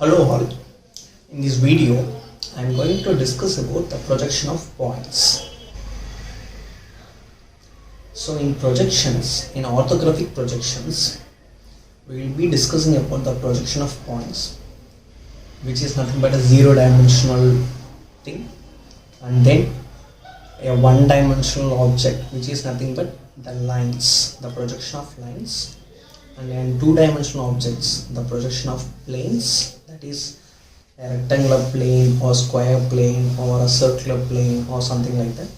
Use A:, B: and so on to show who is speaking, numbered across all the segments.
A: Hello all. In this video, I am going to discuss about the projection of points. So in projections, in orthographic projections, we will be discussing about the projection of points, which is nothing but a zero-dimensional thing, and then a one-dimensional object, which is nothing but the lines, the projection of lines, and in two-dimensional objects, the projection of planes, that is a rectangular plane or square plane or a circular plane or something like that,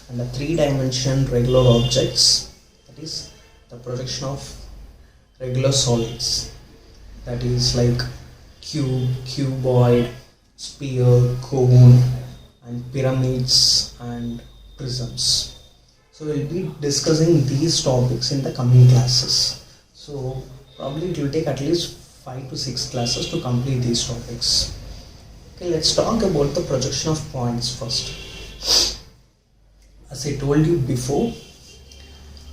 A: and the three-dimension regular objects, that is the projection of regular solids, that is like cube, cuboid, sphere, cone, and pyramids and prisms. So we'll be discussing these topics in the coming classes. So probably it will take at least 5 to 6 classes to complete these topics. Okay, let's talk about the projection of points first. As I told you before,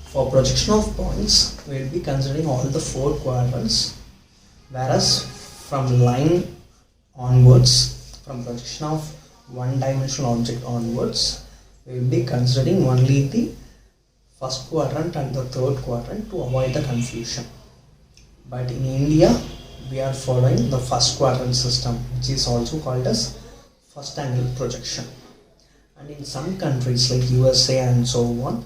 A: for projection of points, we will be considering all the 4 quadrants, whereas from line onwards, from projection of one-dimensional object onwards, we will be considering only the first quadrant and the third quadrant to avoid the confusion. But in India, we are following the first quadrant system, which is also called as first angle projection. And in some countries like USA and so on,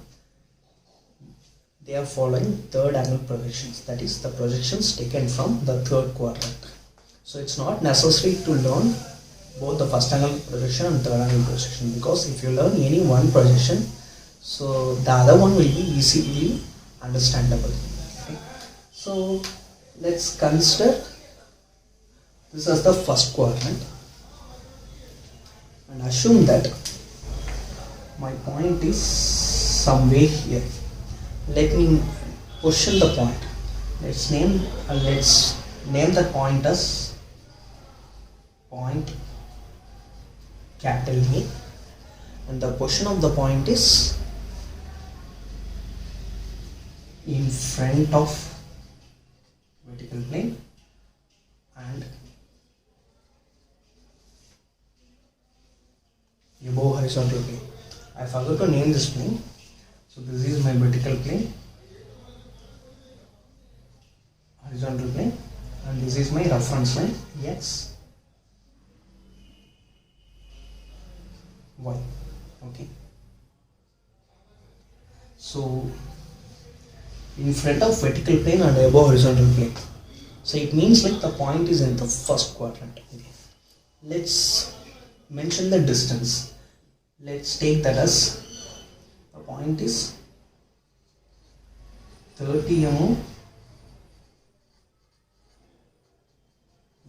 A: they are following third angle projections, that is the projections taken from the third quadrant. So it's not necessary to learn both the first angle projection and third angle projection, because if you learn any one projection, so the other one will be easily understandable. Okay. So let's consider this as the first quadrant and assume that my point is somewhere here. Let me position the point. Let's name the point as point capital A, and the position of the point is in front of vertical plane and above horizontal plane. I forgot to name this plane. So this is my vertical plane, horizontal plane, and this is my reference line X, Y. Okay. So in front of vertical plane and above horizontal plane. So it means like the point is in the first quadrant. Okay. Let's mention the distance. Let's take that as the point is 30 mm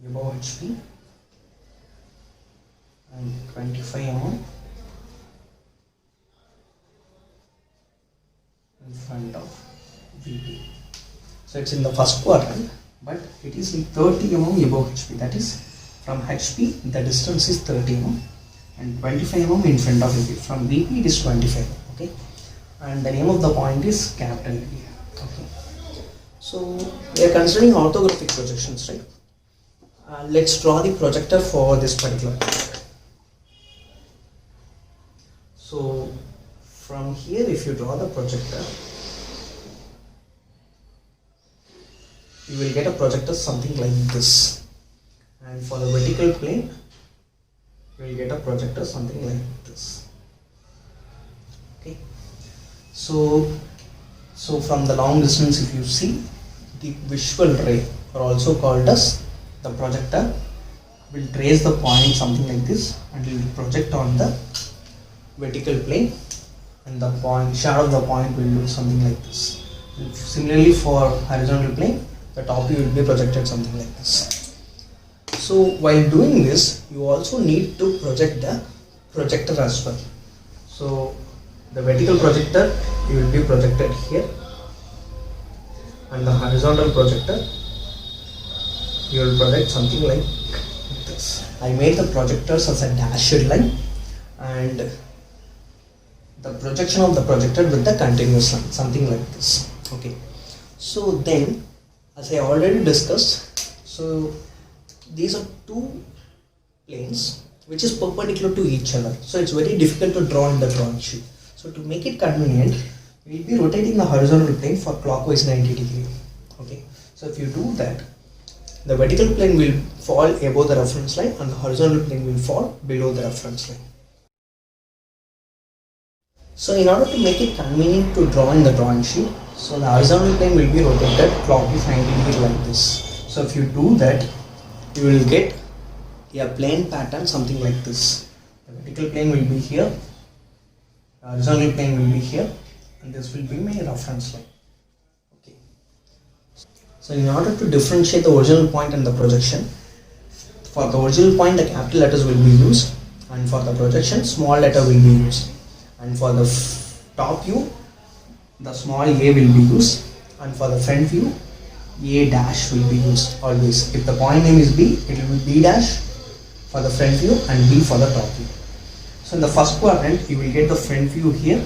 A: above HP and 25 mm in front of VP. So it's in the first quadrant, but it is in 30 mm above HP. That is, from HP the distance is 30 mm and 25 mm in front of VP. From VP it is 25. Okay, and the name of the point is capital V. Okay, so we are considering orthographic projections, right? Let's draw the projector for this particular point. So from here, if you draw the projector, you will get a projector something like this, and for the vertical plane you will get a projector something like this. Okay, so from the long distance, if you see, the visual ray, or also called as the projector, will trace the point something like this and will project on the vertical plane, and the point shadow of the point will look something like this. Similarly, for horizontal plane, the top view will be projected something like this. So while doing this, you also need to project the projector as well. So the vertical projector, you will be projected here, and the horizontal projector, you will project something like this. I made the projectors as a dashed line and the projection of the projector with the continuous line, something like this. Okay, so then as I already discussed, so these are two planes which is perpendicular to each other, so it's very difficult to draw in the drawing sheet. So to make it convenient, we'll be rotating the horizontal plane for clockwise 90 degree. Okay, so if you do that, the vertical plane will fall above the reference line and the horizontal plane will fall below the reference line. So in order to make it convenient to draw in the drawing sheet, so the horizontal plane will be rotated clockwise 90 degree like this. So if you do that, you will get a plane pattern something like this. The vertical plane will be here, the horizontal plane will be here, and this will be my reference line. Okay. So in order to differentiate the original point and the projection, for the original point the capital letters will be used, and for the projection small letter will be used, and for the top view the small a will be used, and for the front view a dash will be used always. If the point name is B, it will be B dash for the front view and B for the top view. So in the first quadrant you will get the front view here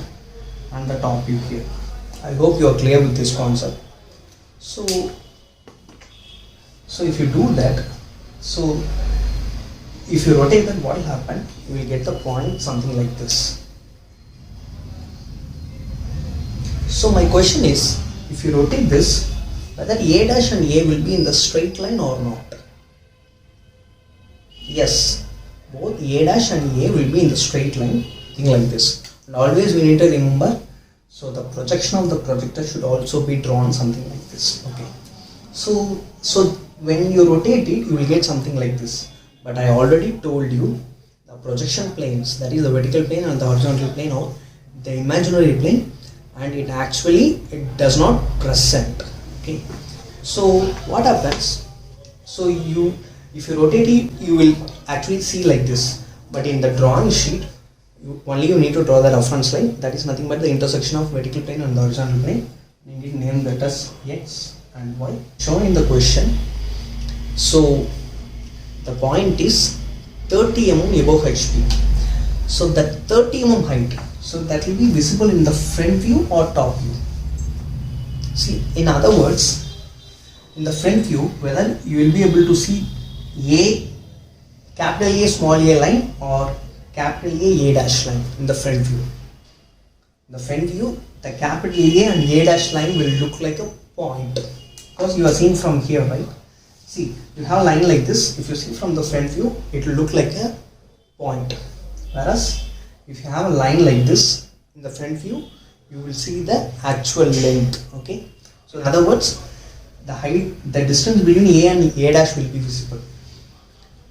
A: and the top view here. I hope you are clear with this concept. So if you do that, so if you rotate that, what will happen? You will get the point something like this. So my question is, if you rotate this, whether A dash and A will be in the straight line or not? Yes, both A dash and A will be in the straight line, thing like this. And always we need to remember, so the projection of the projector should also be drawn something like this. Okay. So when you rotate it, you will get something like this. But I already told you the projection planes, that is the vertical plane and the horizontal plane, or the imaginary plane, and it does not present. Okay. So what happens? So if you rotate it, you will actually see like this. But in the drawing sheet, you need to draw the reference line. That is nothing but the intersection of vertical plane and the horizontal plane. You need to name that as X and Y. Shown in the question. So the point is 30 mm above HP. So that 30 mm height, so that will be visible in the front view or top view. See, in other words, in the front view, whether you will be able to see capital A small a line or capital A dash line in the front view. In the front view, the capital A and A dash line will look like a point, because you are seeing from here, right? See, you have a line like this. If you see from the front view, it will look like a point. Whereas, if you have a line like this in the front view, you will see the actual length. Okay. So in other words, the distance between A and A dash will be visible.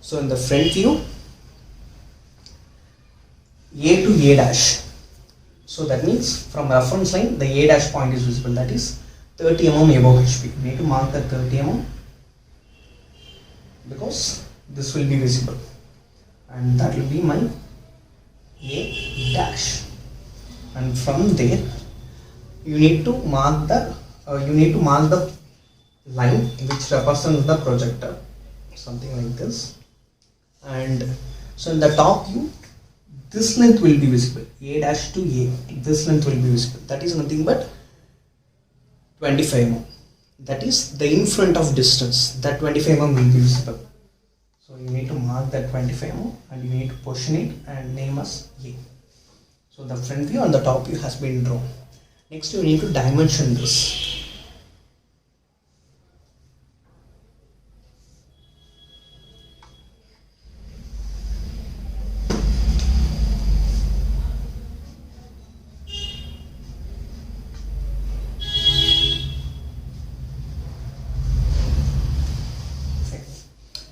A: So in the front view, A to A dash. So that means from reference line, the A dash point is visible. That is 30 mm above HP. We need to mark the 30 mm because this will be visible, and that will be my A dash. And from there, you need to mark the line which represents the projector, something like this. And so in the top view, this length will be visible, A dash to A, this length will be visible. That is nothing but 25 mm. That is the in front of distance, that 25 mm will be visible. So you need to mark that 25 mm and you need to position it and name as A. So the front view and the top view has been drawn. Next you need to dimension this.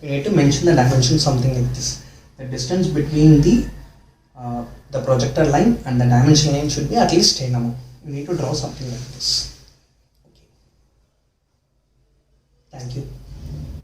A: You need to mention the dimension something like this. The distance between the projector line and the dimension line should be at least 10 mm. You need to draw something like this. Okay. Thank you.